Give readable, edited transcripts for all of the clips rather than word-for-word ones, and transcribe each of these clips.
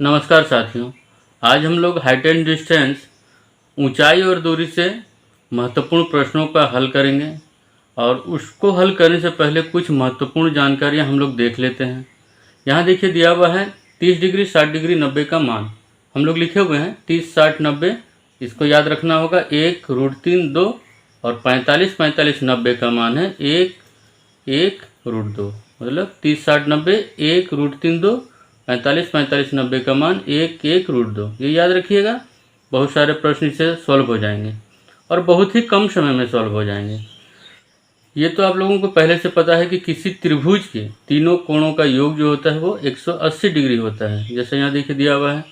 नमस्कार साथियों। आज हम लोग हाइट एंड डिस्टेंस ऊंचाई और दूरी से महत्वपूर्ण प्रश्नों का हल करेंगे और उसको हल करने से पहले कुछ महत्वपूर्ण जानकारियां हम लोग देख लेते हैं। यहाँ देखिए दिया हुआ है 30 डिग्री 60 डिग्री 90 का मान हम लोग लिखे हुए हैं 30 60 90। इसको याद रखना होगा 1 √3 2 और 45 45 90 का मान है 1 1 √2 मतलब 30 60 90 1 √3 2 45 45 90 का मान 1 1 √2। ये याद रखिएगा। बहुत सारे प्रश्न इससे सॉल्व हो जाएंगे और बहुत ही कम समय में सॉल्व हो जाएंगे। ये तो आप लोगों को पहले से पता है कि किसी त्रिभुज के तीनों कोणों का योग जो होता है वो 180 डिग्री होता है। जैसे यहाँ देखिए दिया हुआ है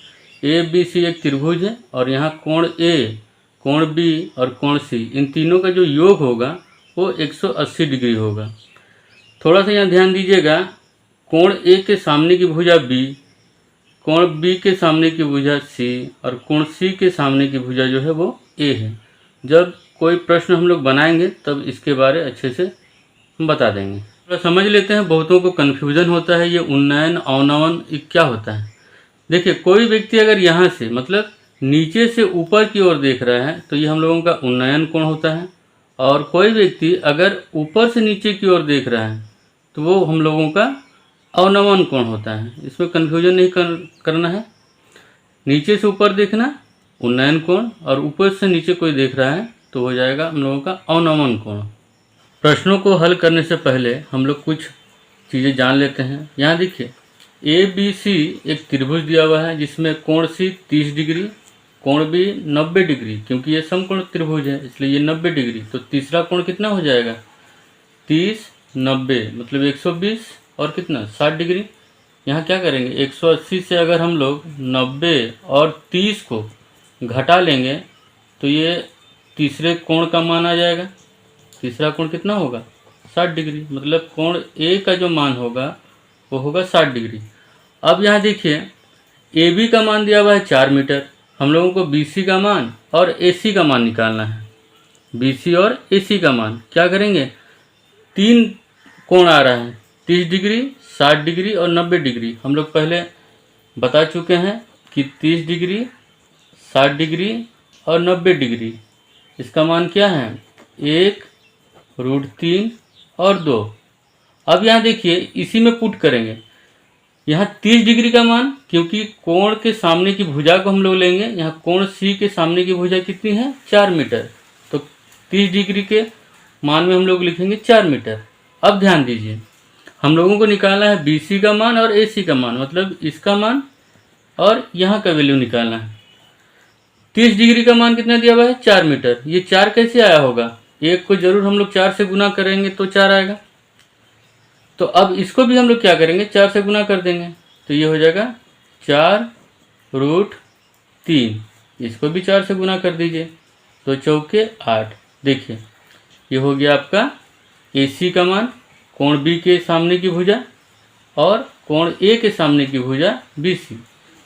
ABC एक त्रिभुज है और यहाँ कोण A, कोण B और कोण C, इन तीनों का जो योग होगा वो 180 डिग्री होगा। थोड़ा सा यहाँ ध्यान दीजिएगा, कोण A के सामने की भुजा B, कोण B के सामने की भुजा C और कोण C के सामने की भुजा जो है वो A है। जब कोई प्रश्न हम लोग बनाएंगे तब इसके बारे अच्छे से हम बता देंगे। थोड़ा समझ लेते हैं, बहुतों को कन्फ्यूज़न होता है ये उन्नयन अवनमन ये क्या होता है। देखिए कोई व्यक्ति अगर यहाँ से मतलब नीचे से ऊपर की ओर देख रहा है तो ये हम लोगों का उन्नयन कोण होता है, और कोई व्यक्ति अगर ऊपर से नीचे की ओर देख रहा है तो वो हम लोगों का अवनमन कोण होता है। इसमें कन्फ्यूजन नहीं करना है। नीचे से ऊपर देखना उन्नयन कोण और ऊपर से नीचे कोई देख रहा है तो हो जाएगा हम लोगों का अवनमन कोण। प्रश्नों को हल करने से पहले हम लोग कुछ चीज़ें जान लेते हैं। यहाँ देखिए ABC एक त्रिभुज दिया हुआ है जिसमें कोण C 30 डिग्री, कोण B 90 डिग्री, क्योंकि ये समकोण त्रिभुज है इसलिए ये 90 डिग्री। तो तीसरा कोण कितना हो जाएगा 30 90 मतलब 120 और कितना 60 डिग्री। यहाँ क्या करेंगे 180 से अगर हम लोग 90 और 30 को घटा लेंगे तो ये तीसरे कोण का मान आ जाएगा। तीसरा कोण कितना होगा 60 डिग्री, मतलब कोण A का जो मान होगा वो होगा 60 डिग्री। अब यहाँ देखिए AB का मान दिया हुआ है 4 मीटर। हम लोगों को BC का मान और AC का मान निकालना है। BC और AC का मान क्या करेंगे, तीन कोण आ रहा है 30 डिग्री 60 डिग्री और 90 डिग्री। हम लोग पहले बता चुके हैं कि 30 डिग्री 60 डिग्री और 90 डिग्री इसका मान क्या है 1 √3 और 2। अब यहाँ देखिए इसी में पुट करेंगे। यहाँ 30 डिग्री का मान, क्योंकि कोण के सामने की भुजा को हम लोग लेंगे। यहाँ कोण C के सामने की भुजा कितनी है 4 मीटर, तो 30 डिग्री के मान में हम लोग लिखेंगे 4 मीटर। अब ध्यान दीजिए हम लोगों को निकालना है BC का मान और AC का मान, मतलब इसका मान और यहाँ का वैल्यू निकालना है। 30 डिग्री का मान कितना दिया हुआ है 4 मीटर। ये 4 कैसे आया होगा, एक को जरूर हम लोग 4 से गुना करेंगे तो 4 आएगा। तो अब इसको भी हम लोग क्या करेंगे 4 से गुना कर देंगे तो ये हो जाएगा 4 √3। इसको भी 4 से गुना कर दीजिए तो चौके 8। देखिए ये हो गया आपका AC का मान, कोण B के सामने की भुजा और कोण A के सामने की भुजा BC।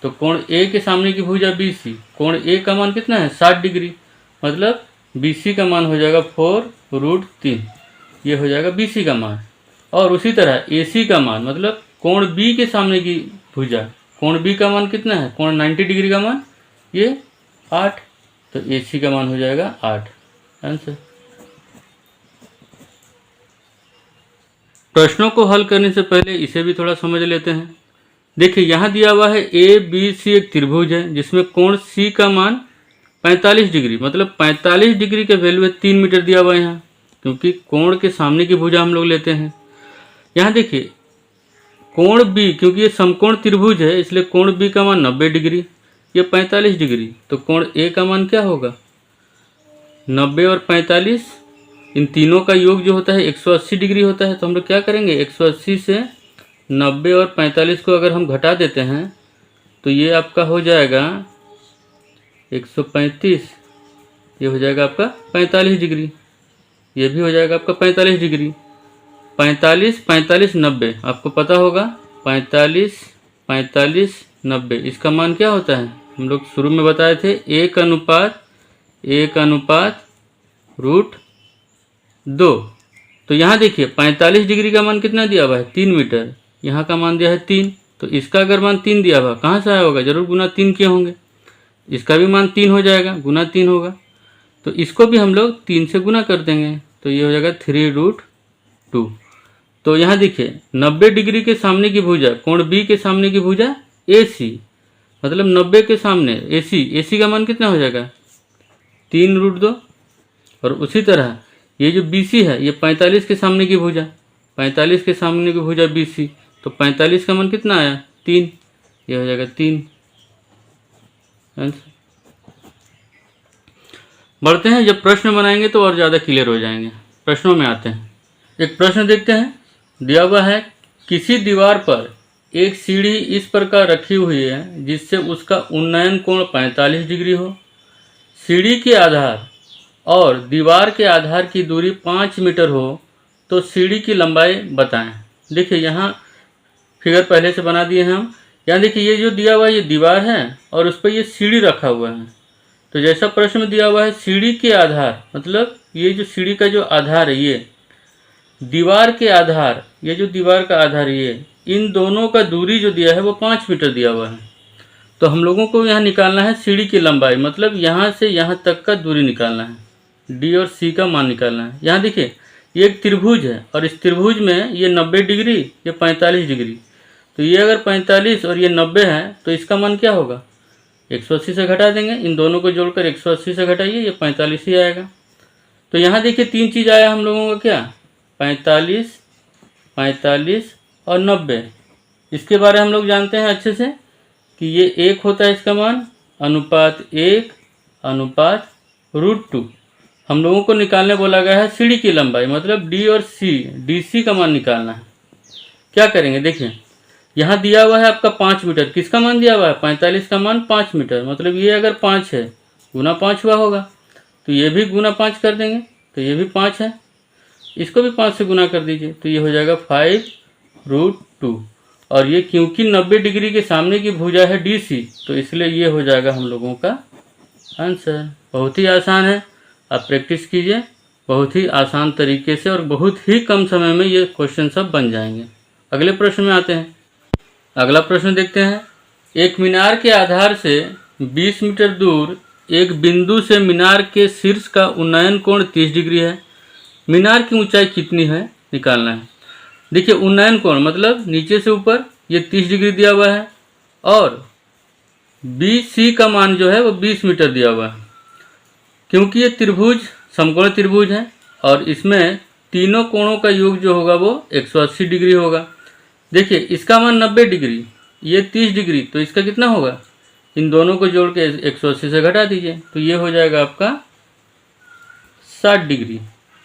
तो कोण A के सामने की भुजा BC, कोण A का मान कितना है 60 डिग्री, मतलब BC का मान हो जाएगा 4 √3। ये हो जाएगा BC का मान। और उसी तरह AC का मान मतलब कोण B के सामने की भुजा, कोण B का मान कितना है कोण 90 डिग्री का मान ये 8, तो AC का मान हो जाएगा 8। आंसर। प्रश्नों को हल करने से पहले इसे भी थोड़ा समझ लेते हैं। देखिए यहाँ दिया हुआ है ABC एक त्रिभुज है जिसमें कोण C का मान 45 डिग्री, मतलब 45 डिग्री के वैल्यू है 3 मीटर दिया हुआ है यहाँ, क्योंकि कोण के सामने की भुजा हम लोग लेते हैं। यहाँ देखिए कोण B, क्योंकि ये समकोण त्रिभुज है इसलिए कोण B का मान 90 डिग्री, ये 45 डिग्री, तो कोण A का मान क्या होगा 90 और 45, इन तीनों का योग जो होता है 180 डिग्री होता है। तो हम लोग क्या करेंगे 180 से 90 और 45 को अगर हम घटा देते हैं तो ये आपका हो जाएगा 135, ये हो जाएगा आपका 45 डिग्री, ये भी हो जाएगा आपका 45 डिग्री। 45 45 90 आपको पता होगा 45 45 90 इसका मान क्या होता है, हम लोग शुरू में बताए थे 1:1/√2। तो यहाँ देखिए 45 डिग्री का मान कितना दिया हुआ है 3 मीटर, यहाँ का मान दिया है 3, तो इसका अगर मान 3 दिया हुआ कहाँ से आया होगा, जरूर गुना 3 किए होंगे। इसका भी मान 3 हो जाएगा, गुना 3 होगा। तो इसको भी हम लोग 3 से गुना कर देंगे, तो ये हो जाएगा 3√2। तो यहाँ देखिए 90 डिग्री के सामने की भुजा, कोण बी के सामने की भुजा AC, मतलब 90 के सामने AC का मान कितना हो जाएगा 3√2। और उसी तरह ये जो BC है, ये 45 के सामने की भुजा, 45 के सामने की भुजा BC, तो 45 का मान कितना आया 3, ये हो जाएगा 3 आंसर। बढ़ते हैं, जब प्रश्न बनाएंगे तो और ज़्यादा क्लियर हो जाएंगे। प्रश्नों में आते हैं। एक प्रश्न देखते हैं, दिया हुआ है किसी दीवार पर एक सीढ़ी इस प्रकार रखी हुई है जिससे उसका उन्नयन कोण 45 डिग्री हो। सीढ़ी के आधार और दीवार के आधार की दूरी 5 मीटर हो तो सीढ़ी की लंबाई बताएं। देखिए यहाँ फिगर पहले से बना दिए हैं हम। यहाँ देखिए ये जो दिया हुआ है ये दीवार है और उस पर ये सीढ़ी रखा हुआ है। तो जैसा प्रश्न में दिया हुआ है सीढ़ी के आधार, मतलब ये जो सीढ़ी का जो आधार है ये दीवार के आधार, ये जो दीवार का आधार ये, इन दोनों का दूरी जो दिया है वो 5 मीटर दिया हुआ है। तो हम लोगों को यहाँ निकालना है सीढ़ी की लंबाई, मतलब यहाँ से यहाँ तक का दूरी निकालना है, D और C का मान निकालना है। यहाँ देखिए ये एक त्रिभुज है और इस त्रिभुज में ये 90 डिग्री, ये 45 डिग्री, तो ये अगर 45 और ये 90 है तो इसका मान क्या होगा 180 से घटा देंगे। इन दोनों को जोड़कर 180 से घटाइए, ये 45 ही आएगा। तो यहाँ देखिए 3 चीज़ आया हम लोगों का, क्या 45, 45 और 90। इसके बारे हम लोग जानते हैं अच्छे से कि ये 1 होता है इसका मान, अनुपात 1 अनुपात √2। हम लोगों को निकालने बोला गया है सीढ़ी की लंबाई, मतलब D और C, DC का मान निकालना है। क्या करेंगे देखिए, यहाँ दिया हुआ है आपका 5 मीटर, किसका मान दिया हुआ है 45 का मान 5 मीटर, मतलब ये अगर 5 है गुना 5 हुआ होगा, तो ये भी गुना 5 कर देंगे, तो ये भी 5 है, इसको भी 5 से गुना कर दीजिए, तो ये हो जाएगा 5√2। और ये क्योंकि 90 डिग्री के सामने की भुजा है DC, तो इसलिए ये हो जाएगा हम लोगों का आंसर। बहुत ही आसान है, आप प्रैक्टिस कीजिए बहुत ही आसान तरीके से और बहुत ही कम समय में ये क्वेश्चन सब बन जाएंगे। अगले प्रश्न में आते हैं। अगला प्रश्न देखते हैं, एक मीनार के आधार से 20 मीटर दूर एक बिंदु से मीनार के शीर्ष का उन्नयन कोण 30 डिग्री है। मीनार की ऊंचाई कितनी है निकालना है। देखिए उन्नयन कोण मतलब नीचे से ऊपर ये 30 डिग्री दिया हुआ है और BC का मान जो है वो 20 मीटर दिया हुआ है। क्योंकि ये त्रिभुज समकोण त्रिभुज है और इसमें तीनों कोणों का योग जो होगा वो 180 डिग्री होगा। देखिए इसका मान 90 डिग्री, ये 30 डिग्री, तो इसका कितना होगा, इन दोनों को जोड़ के 180 से घटा दीजिए, तो ये हो जाएगा आपका 60 डिग्री,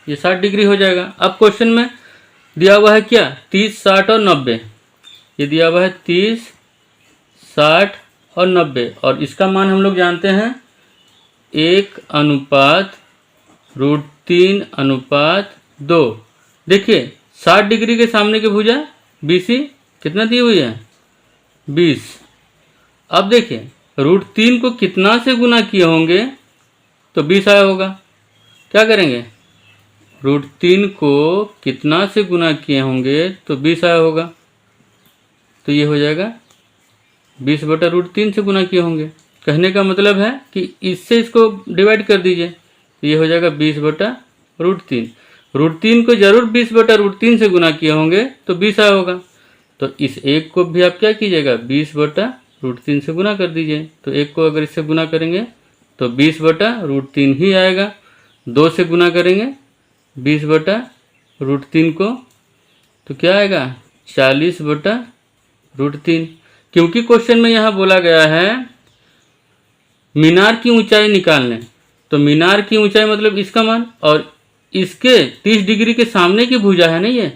ये 60 डिग्री हो जाएगा। अब क्वेश्चन में दिया हुआ है क्या 30, 60 और 90, ये दिया हुआ है 30, 60 और 90 और इसका मान हम लोग जानते हैं 1 अनुपात √3 अनुपात 2। देखिए 60 डिग्री के सामने की भुजा BC कितना दी हुई है 20। अब देखिए √3 को कितना से गुना किए होंगे तो 20 आया होगा। क्या करेंगे, √3 को कितना से गुना किए होंगे तो 20 आया होगा, तो ये हो जाएगा 20/√3 से गुना किए होंगे। कहने का मतलब है कि इससे इसको डिवाइड कर दीजिए, तो ये हो जाएगा 20/√3। √3 को जरूर 20/√3 से गुना किए होंगे तो 20 आया होगा, तो इस एक को भी आप क्या कीजिएगा 20/√3 से गुना कर दीजिए। तो एक को अगर इससे गुना करेंगे तो 20/√3 ही आएगा। 2 से गुना करेंगे 20/√3 को तो क्या आएगा 40/√3। क्योंकि क्वेश्चन में यहाँ बोला गया है मीनार की ऊंचाई निकालने, तो मीनार की ऊंचाई मतलब इसका मान और इसके 30 डिग्री के सामने की भुजा है ना ये,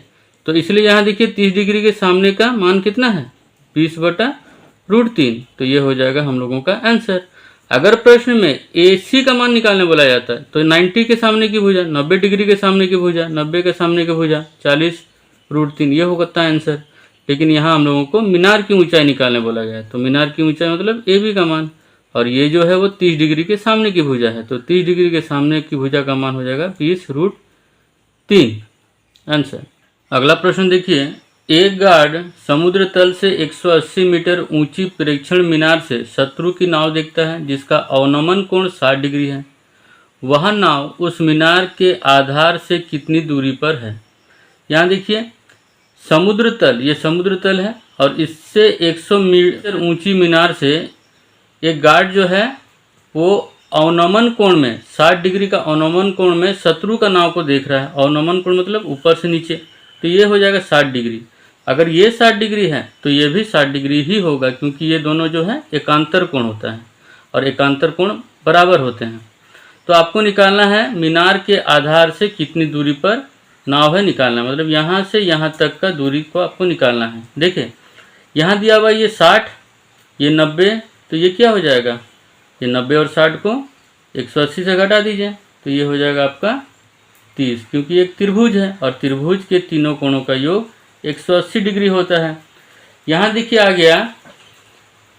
तो इसलिए यहाँ देखिए 30 डिग्री के सामने का मान कितना है 20/√3, तो ये हो जाएगा हम लोगों का आंसर। अगर प्रश्न में AC का मान निकालने बोला जाता है तो 90 के सामने की भुजा, 90 डिग्री के सामने की भुजा, 90 के सामने की भुजा 40/3, ये होता है आंसर। लेकिन यहाँ हम लोगों को मीनार की ऊंचाई निकालने बोला गया है, तो मीनार की ऊंचाई मतलब AB का मान, और ये जो है वो 30 डिग्री के सामने की भुजा है, तो 30 डिग्री के सामने की भुजा का मान हो जाएगा 20√3 आंसर। अगला प्रश्न देखिए, एक गार्ड समुद्र तल से 180 मीटर ऊंची प्रेक्षण मीनार से शत्रु की नाव देखता है जिसका अवनमन कोण 60 डिग्री है। वह नाव उस मीनार के आधार से कितनी दूरी पर है। यहाँ देखिए समुद्र तल, ये समुद्र तल है और इससे 100 मीटर ऊंची मीनार से एक गार्ड जो है वो अवनमन कोण में 60 डिग्री का अवनमन कोण में शत्रु का नाव को देख रहा है। अवनमन कोण मतलब ऊपर से नीचे, तो ये हो जाएगा 60 डिग्री। अगर ये 60 डिग्री है तो ये भी 60 डिग्री ही होगा, क्योंकि ये दोनों जो है एकांतर कोण होता है और एकांतर कोण बराबर होते हैं। तो आपको निकालना है मीनार के आधार से कितनी दूरी पर नाव है निकालना है, मतलब यहाँ से यहाँ तक का दूरी को आपको निकालना है। देखिए यहाँ दिया हुआ ये 60, ये 90, तो ये क्या हो जाएगा, ये 90 और 60 को 180 से घटा दीजिए तो ये हो जाएगा आपका 30, क्योंकि एक त्रिभुज है और त्रिभुज के तीनों कोणों का योग 180 डिग्री होता है। यहाँ देखिए आ गया,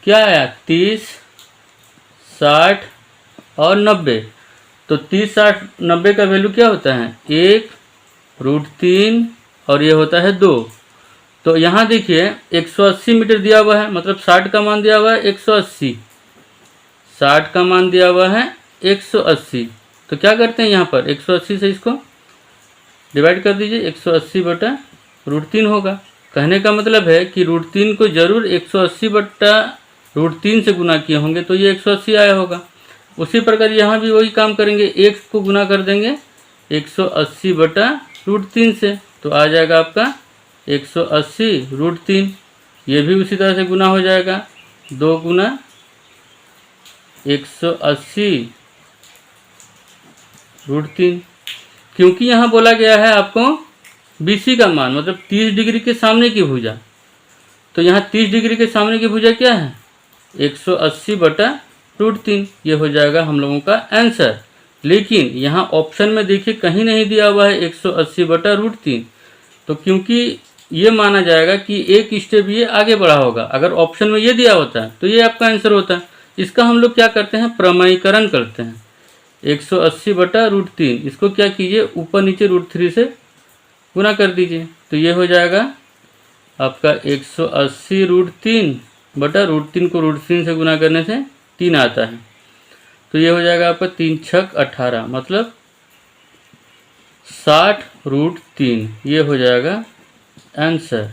क्या आया, 30, 60 और 90। तो 30, 60, 90 का वैल्यू क्या होता है, 1√3 और ये होता है 2। तो यहाँ देखिए 180 मीटर दिया हुआ है, मतलब 60 का मान दिया हुआ है 180, 60 का मान दिया हुआ है 180। तो क्या करते हैं यहाँ पर 180 से इसको डिवाइड कर दीजिए, 180/√3 होगा। कहने का मतलब है कि √3 को जरूर 180/√3 से गुना किए होंगे तो ये 180 आया होगा। उसी प्रकार यहाँ भी वही काम करेंगे, 1 को गुना कर देंगे 180/√3 से, तो आ जाएगा आपका 180√3। ये भी उसी तरह से गुना हो जाएगा, 2 गुना 180√3, क्योंकि यहाँ बोला गया है आपको BC का मान, मतलब 30 डिग्री के सामने की भुजा। तो यहाँ 30 डिग्री के सामने की भुजा क्या है, 180/√3, ये हो जाएगा हम लोगों का आंसर। लेकिन यहाँ ऑप्शन में देखिए कहीं नहीं दिया हुआ है 180/√3, तो क्योंकि ये माना जाएगा कि एक स्टेप ये आगे बढ़ा होगा। अगर ऑप्शन में ये दिया होता है तो ये आपका आंसर होता है। इसका हम लोग क्या करते हैं, प्रमेयीकरण करते हैं। 180/√3, इसको क्या कीजिए, ऊपर नीचे √3 से गुना कर दीजिए, तो ये हो जाएगा आपका 180√3/√3 को √3 से गुना करने से 3 आता है, तो ये हो जाएगा आपका 3 छक 18, मतलब 60√3, ये हो जाएगा आंसर।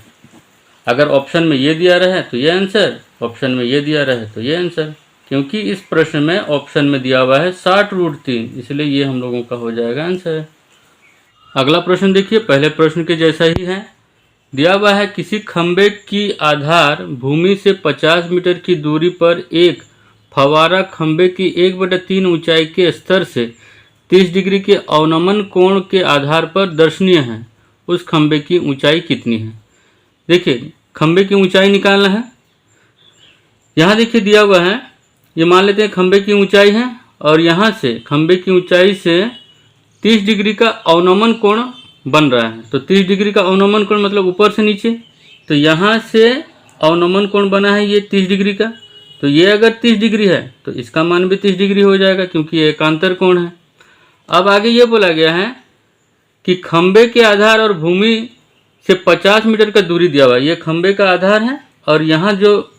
अगर ऑप्शन में ये दिया रहे तो ये आंसर, ऑप्शन में ये दिया रहे तो ये आंसर, क्योंकि इस प्रश्न में ऑप्शन में दिया हुआ है 60√3, इसलिए ये हम लोगों का हो जाएगा आंसर। अगला प्रश्न देखिए, पहले प्रश्न के जैसा ही है। दिया हुआ है किसी खंबे की आधार भूमि से 50 मीटर की दूरी पर एक फव्वारा खंबे की 1/3 ऊंचाई के स्तर से 30 डिग्री के अवनमन कोण के आधार पर दर्शनीय है। उस खंबे की ऊंचाई कितनी है। देखिए खंबे की ऊंचाई निकालना है। यहाँ देखिए दिया हुआ है, ये मान लेते हैं खंबे की ऊंचाई है और यहाँ से खंबे की ऊंचाई से 30 डिग्री का अवनमन कोण बन रहा है। तो 30 डिग्री का अवनमन कोण मतलब ऊपर से नीचे, तो यहाँ से अवनमन कोण बना है ये 30 डिग्री का, तो ये अगर 30 डिग्री है तो इसका मान भी 30 डिग्री हो जाएगा, क्योंकि ये एकांतर कोण है। अब आगे ये बोला गया है कि खंबे के आधार और भूमि से 50 मीटर का दूरी दिया हुआ है। ये खंबे का आधार है और यहाँ जो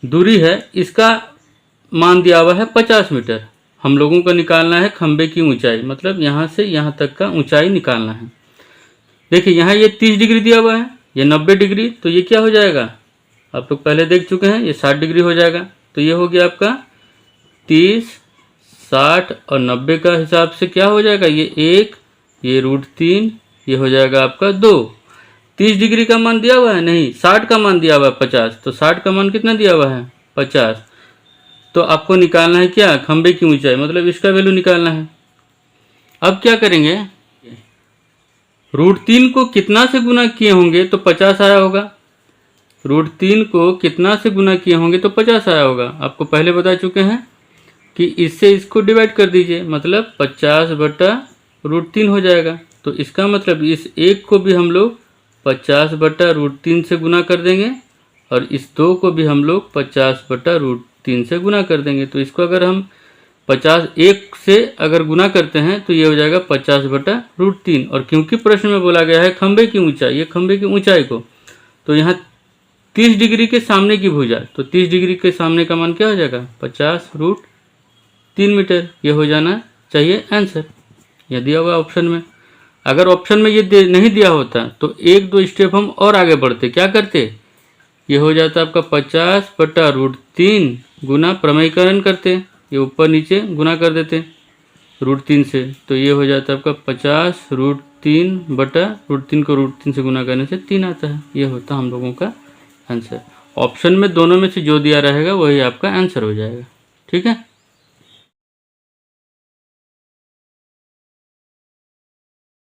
दूरी है इसका मान दिया हुआ है 50 मीटर। हम लोगों को निकालना है खंबे की ऊंचाई, मतलब यहाँ से यहाँ तक का ऊंचाई निकालना है। देखिए यहाँ ये 30 डिग्री दिया हुआ है, ये 90 डिग्री, तो ये क्या हो जाएगा, आप लोग पहले देख चुके हैं, ये 60 डिग्री हो जाएगा। तो ये हो गया आपका 30, 60 और 90 का हिसाब से क्या हो जाएगा, ये 1, ये √3, ये हो जाएगा आपका 2। 30 डिग्री का मान दिया हुआ है नहीं, 60 का मान दिया हुआ है 50, तो 60 का मान कितना दिया हुआ है 50। तो आपको निकालना है क्या, खंबे की ऊंचाई, मतलब इसका वैल्यू निकालना है। अब क्या करेंगे, √3 को कितना से गुना किए होंगे तो 50 आया होगा। √3 को कितना से गुना किए होंगे तो 50 आया होगा। आपको पहले बता चुके हैं कि इससे इसको डिवाइड कर दीजिए, मतलब 50/√3 हो जाएगा। तो इसका मतलब इस 1 को भी हम लोग 50/√3 से गुना कर देंगे और इस 2 को भी हम लोग 50/√3 से गुना कर देंगे। तो इसको अगर हम 51 से अगर गुना करते हैं तो ये हो जाएगा 50/√3। और क्योंकि प्रश्न में बोला गया है खंबे की ऊंचाई, ये खंबे की ऊंचाई को, तो यहाँ 30 डिग्री के सामने की भुजा, तो 30 डिग्री के सामने का मान क्या हो जाएगा 50√3 मीटर। ये हो जाना चाहिए आंसर। यह दिया हुआ ऑप्शन में। अगर ऑप्शन में ये नहीं दिया होता तो 1-2 स्टेप हम और आगे बढ़ते। क्या करते, ये हो जाता आपका 50/√3 गुना प्रमेयीकरण करते, ये ऊपर नीचे गुना कर देते √3 से, तो ये हो जाता है आपका 50√3/√3 को √3 से गुना करने से 3 आता है। ये होता हम लोगों का आंसर। ऑप्शन में दोनों में से जो दिया रहेगा वही आपका आंसर हो जाएगा। ठीक है।